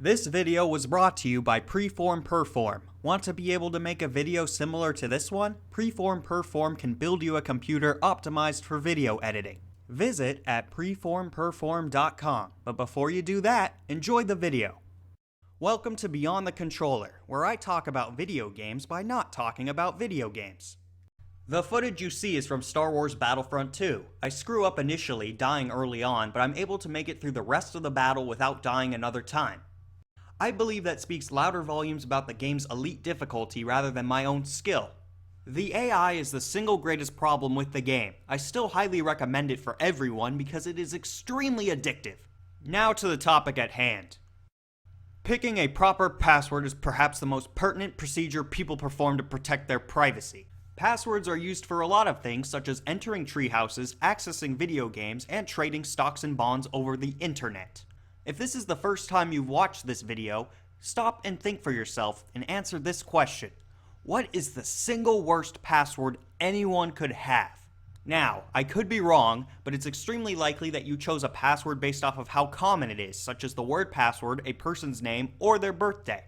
This video was brought to you by Preform Perform. Want to be able to make a video similar to this one? Preform Perform can build you a computer optimized for video editing. Visit at preformperform.com, but before you do that, enjoy the video. Welcome to Beyond the Controller, where I talk about video games by not talking about video games. The footage you see is from Star Wars Battlefront 2. I screw up initially, dying early on, but I'm able to make it through the rest of the battle without dying another time. I believe that speaks louder volumes about the game's elite difficulty rather than my own skill. The AI is the single greatest problem with the game. I still highly recommend it for everyone because it is extremely addictive. Now to the topic at hand. Picking a proper password is perhaps the most pertinent procedure people perform to protect their privacy. Passwords are used for a lot of things such as entering treehouses, accessing video games, and trading stocks and bonds over the internet. If this is the first time you've watched this video, stop and think for yourself and answer this question. What is the single worst password anyone could have? Now, I could be wrong, but it's extremely likely that you chose a password based off of how common it is, such as the word password, a person's name, or their birthday.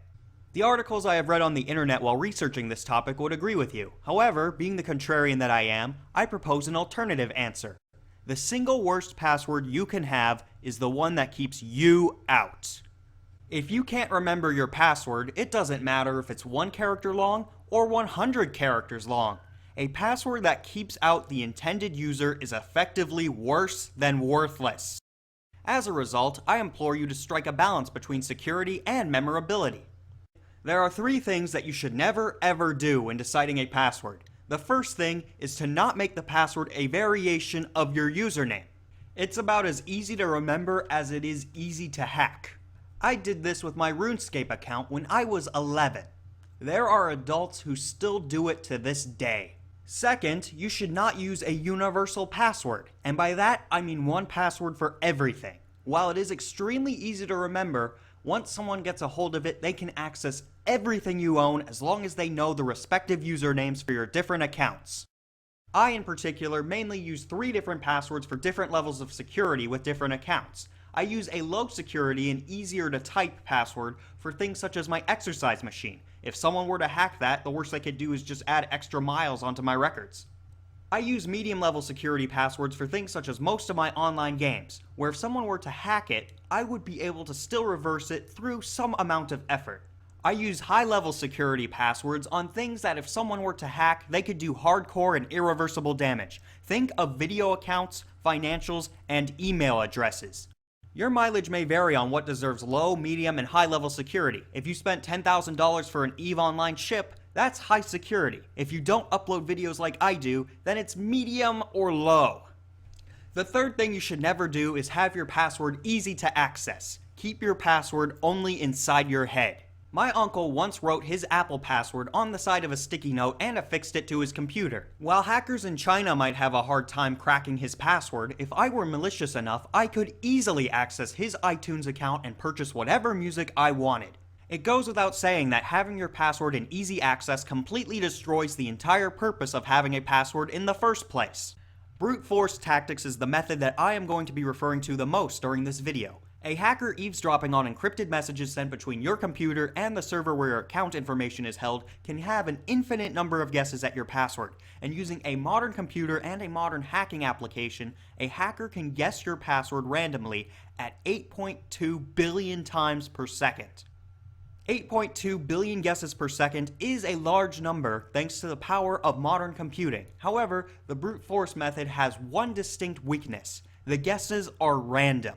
The articles I have read on the internet while researching this topic would agree with you. However, being the contrarian that I am, I propose an alternative answer. The single worst password you can have is the one that keeps you out. If you can't remember your password, it doesn't matter if it's 1 character long or 100 characters long. A password that keeps out the intended user is effectively worse than worthless. As a result, I implore you to strike a balance between security and memorability. There are 3 things that you should never ever do when deciding a password. The first thing is to not make the password a variation of your username. It's about as easy to remember as it is easy to hack. I did this with my RuneScape account when I was 11. There are adults who still do it to this day. Second, you should not use a universal password, and by that I mean one password for everything. While it is extremely easy to remember, once someone gets a hold of it, they can access everything you own as long as they know the respective usernames for your different accounts. I, in particular, mainly use 3 different passwords for different levels of security with different accounts. I use a low security and easier to type password for things such as my exercise machine. If someone were to hack that, the worst they could do is just add extra miles onto my records. I use medium level security passwords for things such as most of my online games, where if someone were to hack it, I would be able to still reverse it through some amount of effort. I use high level security passwords on things that if someone were to hack, they could do hardcore and irreversible damage. Think of video accounts, financials, and email addresses. Your mileage may vary on what deserves low, medium, and high level security. If you spent $10,000 for an EVE Online ship, that's high security. If you don't upload videos like I do, then it's medium or low. The third thing you should never do is have your password easy to access. Keep your password only inside your head. My uncle once wrote his Apple password on the side of a sticky note and affixed it to his computer. While hackers in China might have a hard time cracking his password, if I were malicious enough, I could easily access his iTunes account and purchase whatever music I wanted. It goes without saying that having your password in easy access completely destroys the entire purpose of having a password in the first place. Brute force tactics is the method that I am going to be referring to the most during this video. A hacker eavesdropping on encrypted messages sent between your computer and the server where your account information is held can have an infinite number of guesses at your password, and using a modern computer and a modern hacking application, a hacker can guess your password randomly at 8.2 billion times per second. 8.2 billion guesses per second is a large number thanks to the power of modern computing. However, the brute force method has one distinct weakness. The guesses are random.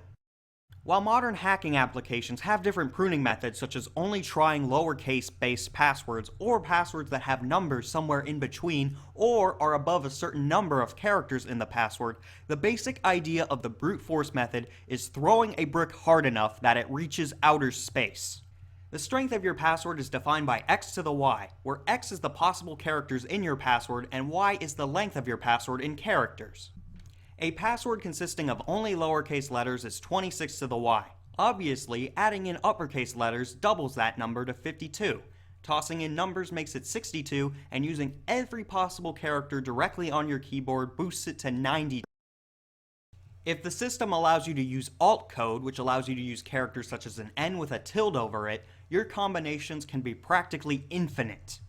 While modern hacking applications have different pruning methods such as only trying lowercase based passwords or passwords that have numbers somewhere in between or are above a certain number of characters in the password, the basic idea of the brute force method is throwing a brick hard enough that it reaches outer space. The strength of your password is defined by x to the y, where x is the possible characters in your password and y is the length of your password in characters. A password consisting of only lowercase letters is 26 to the y. Obviously, adding in uppercase letters doubles that number to 52. Tossing in numbers makes it 62, and using every possible character directly on your keyboard boosts it to 90. If the system allows you to use alt code, which allows you to use characters such as an N with a tilde over it, your combinations can be practically infinite.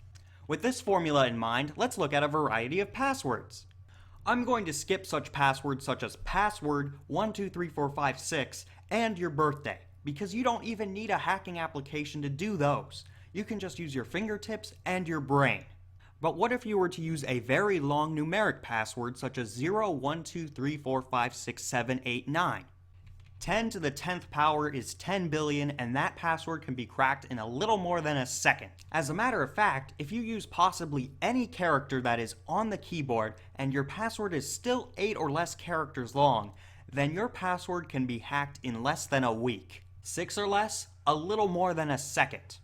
With this formula in mind, let's look at a variety of passwords. I'm going to skip such passwords such as password 123456 and your birthday, because you don't even need a hacking application to do those. You can just use your fingertips and your brain. But what if you were to use a very long numeric password such as 01234567889? 10 to the 10th power is 10 billion, and that password can be cracked in a little more than a second. As a matter of fact, if you use possibly any character that is on the keyboard and your password is still 8 or less characters long, then your password can be hacked in less than a week. 6 or less, a little more than a second.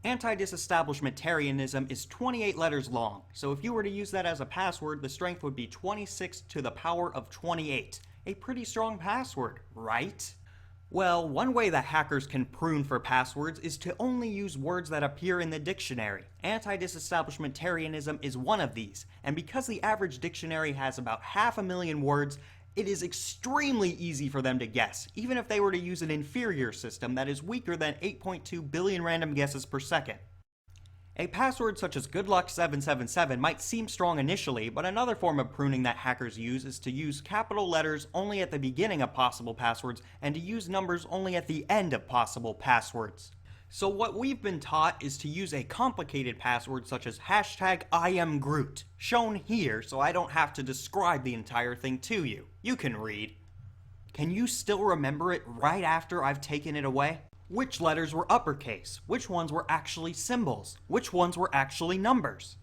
Anti-disestablishmentarianism is 28 letters long, so if you were to use that as a password, the strength would be 26 to the power of 28. A pretty strong password, right? Well, one way that hackers can prune for passwords is to only use words that appear in the dictionary. Anti-disestablishmentarianism is one of these, and because the average dictionary has about 500,000 words, it is extremely easy for them to guess, even if they were to use an inferior system that is weaker than 8.2 billion random guesses per second. A password such as goodluck777 might seem strong initially, but another form of pruning that hackers use is to use capital letters only at the beginning of possible passwords and to use numbers only at the end of possible passwords. So what we've been taught is to use a complicated password such as #IamGroot, shown here so I don't have to describe the entire thing to you. You can read. Can you still remember it right after I've taken it away? Which letters were uppercase? Which ones were actually symbols? Which ones were actually numbers?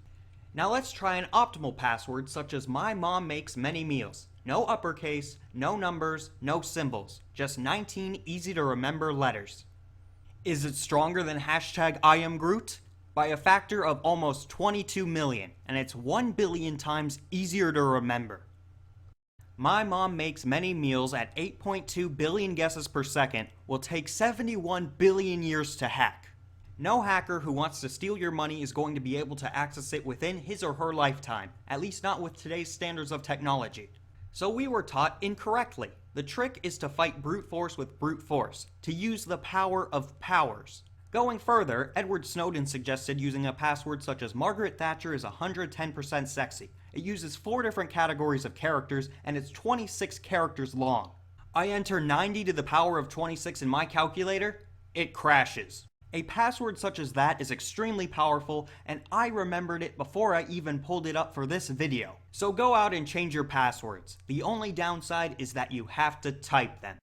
Now let's try an optimal password such as my mom makes many meals. No uppercase, no numbers, no symbols. Just 19 easy to remember letters. Is it stronger than #IamGroot? By a factor of almost 22 million, and it's 1 billion times easier to remember. My mom makes many meals at 8.2 billion guesses per second will take 71 billion years to hack. No hacker who wants to steal your money is going to be able to access it within his or her lifetime, at least not with today's standards of technology. So we were taught incorrectly. The trick is to fight brute force with brute force, to use the power of powers. Going further, Edward Snowden suggested using a password such as Margaret Thatcher is 110% sexy. It uses 4 different categories of characters, and it's 26 characters long. I enter 90 to the power of 26 in my calculator, it crashes. A password such as that is extremely powerful, and I remembered it before I even pulled it up for this video. So go out and change your passwords. The only downside is that you have to type them.